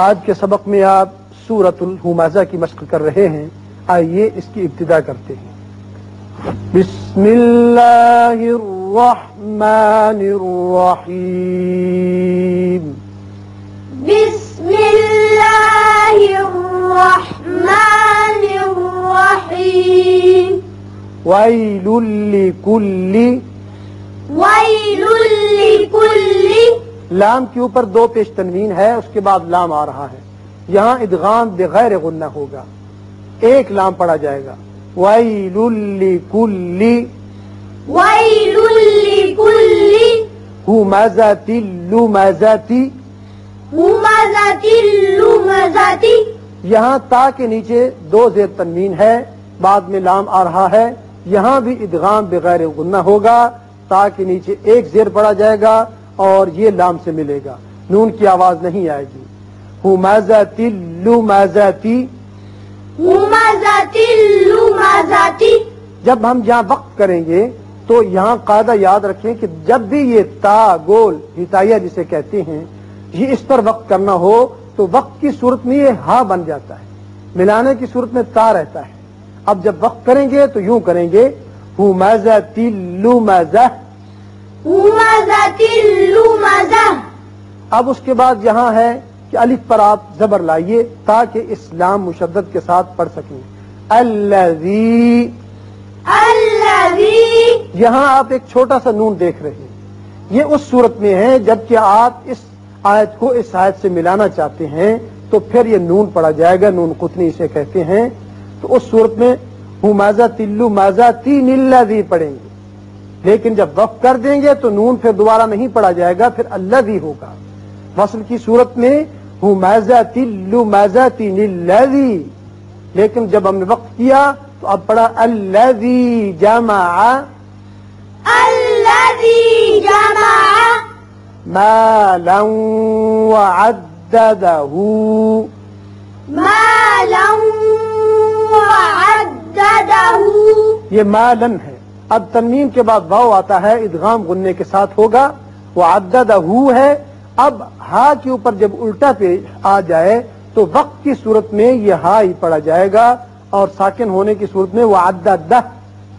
آج کے سبق میں آپ سورۃ الہمزہ کی مشق کر رہے ہیں، آئیے اس کی ابتدا کرتے ہیں۔ بسم اللہ الرحمن الرحیم، بسم اللہ الرحمن الرحیم، ویل لکل، ویل لکل، لام کے اوپر دو پیش تنوین ہے، اس کے بعد لام آ رہا ہے، یہاں ادغام بغیر غنہ ہوگا، ایک لام پڑا جائے گا۔ ویل لکل، ویل لکل، ہمزۃ لمزۃ، ہمزۃ لمزۃ، یہاں تا کے نیچے دو زیر تنوین ہے، بعد میں لام آ رہا ہے، یہاں بھی ادغام بغیر غنہ ہوگا، تا کے نیچے ایک زیر پڑا جائے گا اور یہ لام سے ملے گا، نون کی آواز نہیں آئے گی۔ ہمزۃ لمزۃ، ہمزۃ لمزۃ، جب ہم یہاں وقت کریں گے تو یہاں قاعدہ یاد رکھیں کہ جب بھی یہ تا گول ہتائیہ جسے کہتے ہیں یہ اس پر وقت کرنا ہو تو وقت کی صورت میں یہ ہا بن جاتا ہے، ملانے کی صورت میں تا رہتا ہے۔ اب جب وقت کریں گے تو یوں کریں گے، ہمزۃ لمزۃ، ہمزۃ لمزۃ، اب اس کے بعد یہاں ہے کہ الف پر آپ زبر لائیے تاکہ اسلام مشدد کے ساتھ پڑھ سکیں۔ الذی، الذی، یہاں آپ ایک چھوٹا سا نون دیکھ رہے ہیں، یہ اس صورت میں ہے جبکہ آپ اس آیت کو اس آیت سے ملانا چاہتے ہیں تو پھر یہ نون پڑا جائے گا، نون قطنی اسے کہتے ہیں، تو اس صورت میں ہمزۃ لمزۃ الذی پڑھیں گے، لیکن جب وقف کر دیں گے تو نون پھر دوبارہ نہیں پڑا جائے گا، پھر الذی ہوگا۔ وصل کی صورت میں ہمزۃ لمزۃ الذی، لیکن جب ہم نے وقف کیا تو اب پڑھا الذی جمع، الذی جمع، مالا وعددہ، مالا وعددہ، یہ مالن ہے۔ اب تنوین کے بعد واو آتا ہے، ادغام غنے کے ساتھ ہوگا، وعددہ ہے۔ اب ہا کے اوپر جب الٹا پہ آ جائے تو وقت کی صورت میں یہ ہا ہی پڑا جائے گا اور ساکن ہونے کی صورت میں وعددہ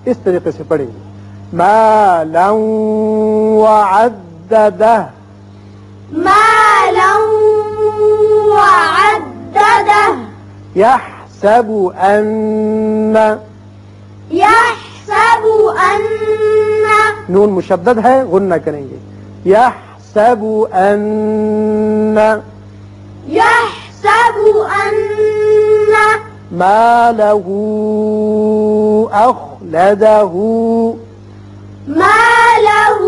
اس طریقے سے پڑھیں گے، مالا وعددہ، مالا وعددہ، يحسب ان، يحسب ان، نون مشدد ہے، غنہ کریں گے، يحسب ان، يحسب ان، ماله أخلده، ماله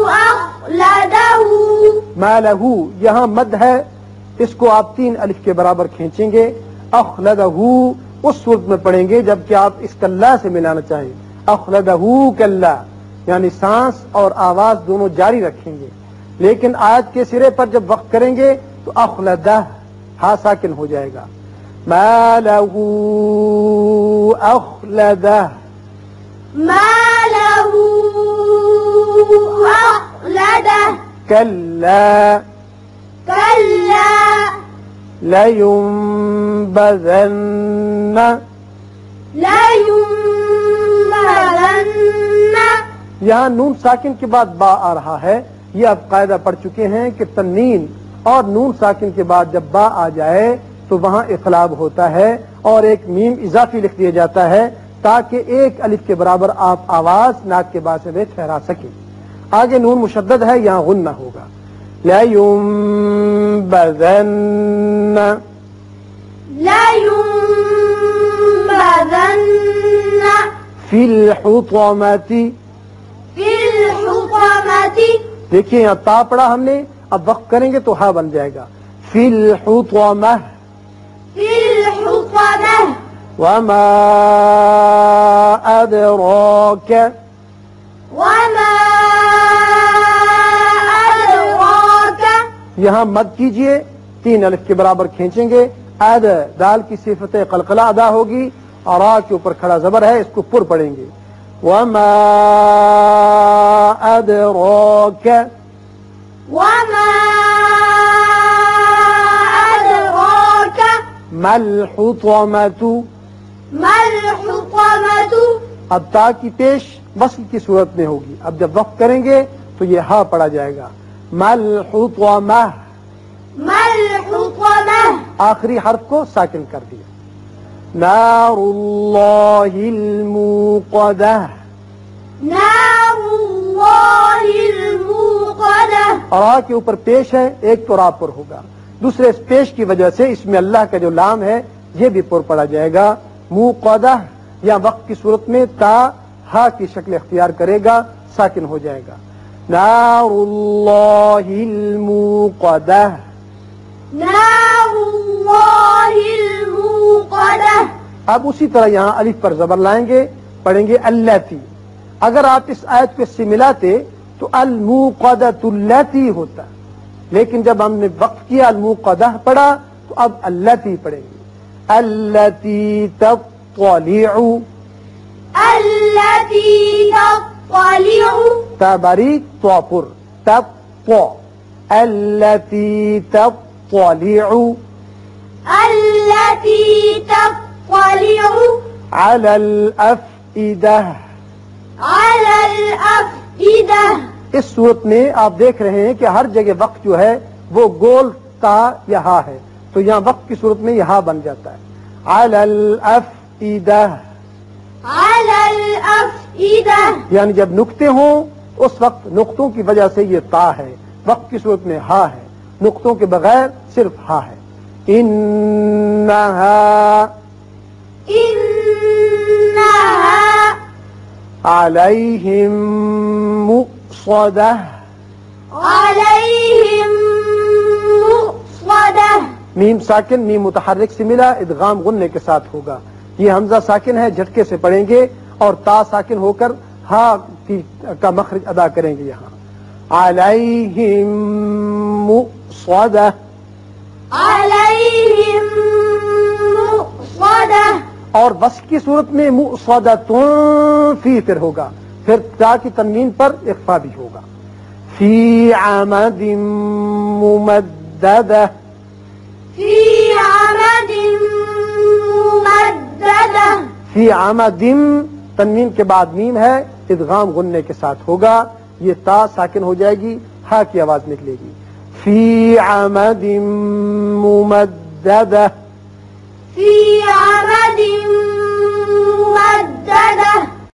أخلده، ماله یہاں مد ہے، اس کو آپ 3 الف کے برابر کھینچیں گے، اخلدہ اس صورت میں پڑھیں گے جبکہ آپ اس کلا سے ملانا چاہیں، اخلدہ کلا، یعنی سانس اور آواز دونوں جاری رکھیں گے، لیکن آیت کے سرے پر جب وقت کریں گے تو اخلدہ ہا ساکن ہو جائے گا، ماله أخلده، ماله أخلده، كلا كلا لينبذن، لينبذن، یہاں نون ساکن کے بعد با آ رہا ہے، یہ آپ قاعدہ پڑھ چکے ہیں کہ تنوین اور نون ساکن کے بعد جب با آ جائے تو وہاں اقلاب ہوتا ہے اور ایک میم اضافی لکھ دیا جاتا ہے تاکہ ایک الف کے برابر آپ آواز ناک کے باسے میں ٹھہرا سکیں۔ آگے نون مشدد ہے، یہاں غنہ ہوگا، لَيُنبَذَنَّ، لينبذن فِي الْحُطَمَةِ، في الحطمة، دیکھیے یہاں تا پڑا ہم نے، اب وقت کریں گے تو ہا بن جائے گا، فِي الْحُطَمَةِ، في الحطمة، وَمَا أَدْرَاكَ، وما أدراك، یہاں مد کیجئے، 3 الف کے برابر کھینچیں گے، اد دال کی صفت قلقلہ ادا ہوگی اور آ کے اوپر کھڑا زبر ہے، اس کو پر پڑھیں گے، وما أدراك، وما مل حطمۃ. ما الحطمة. اب تا کی پیش وصل کی صورت میں ہوگی. اب جب وقف کریں گے تو یہ ہا پڑا جائے گا. مل حطمہ. ما الحطمة. آخری حرف کو ساکن کر دیا. نار اللہ الموقدہ. نار الله الموقدة. اور آ کے اوپر پیش ہے، ایک تو را پر ہوگا، دوسرے اس پیش کی وجہ سے اس میں اللہ کا جو لام ہے یہ بھی پر پڑا جائے گا. موقدہ یا وقت کی صورت میں تا ہا کی شکل اختیار کرے گا، ساکن ہو جائے گا. نار اللہ الموقدہ. نار الله الموقدة. اب اسی طرح یہاں الف پر زبر لائیں گے، پڑھیں گے اللاتی. اگر آپ اس آیت کو اس سے ملاتے تو الموقدۃ اللاتی ہوتا، لیکن جب ہم نے وقف کیا الموقدہ پڑھا تو اب اللاتی پڑھیں گے. اللاتی تطلع. التي تطلع. تا باریک تو پر تطلع. اللاتی تطلع التي تطلع على الافئدہ. على الأفئدة. اس صورت میں آپ دیکھ رہے ہیں کہ ہر جگہ وقف جو ہے وہ گول تا یا ہا ہے، تو یہاں وقف کی صورت میں یہ ہا بن جاتا ہے. علی الافئدہ. على الأفئدة. یعنی جب نقطے ہوں اس وقت نقطوں کی وجہ سے یہ تا ہے، وقف کی صورت میں ہا ہے، نقطوں کے بغیر صرف ہا ہے. انہا إنها علیہم مؤصدہ. عليهم مؤصدة. میم ساکن میم متحرک سے ملا، ادغام غننے کے ساتھ ہوگا. یہ حمزہ ساکن ہے، جھٹکے سے پڑھیں گے اور تا ساکن ہو کر ہا کا مخرج ادا کریں گے. یہاں علیہم مؤصدہ. عليهم مؤصدة. اور وصل کی صورت میں مؤصدۃ فی پھر ہوگا، پھر تا کی تنوین پر اخفا بھی ہوگا. فی عمد ممددہ. في عمد ممددة. فی عمد تنوین کے بعد میم ہے، ادغام غننے کے ساتھ ہوگا. یہ تا ساکن ہو جائے گی، ہا کی آواز نکلے گی. فی عمد ممددہ. في عمد ممددة.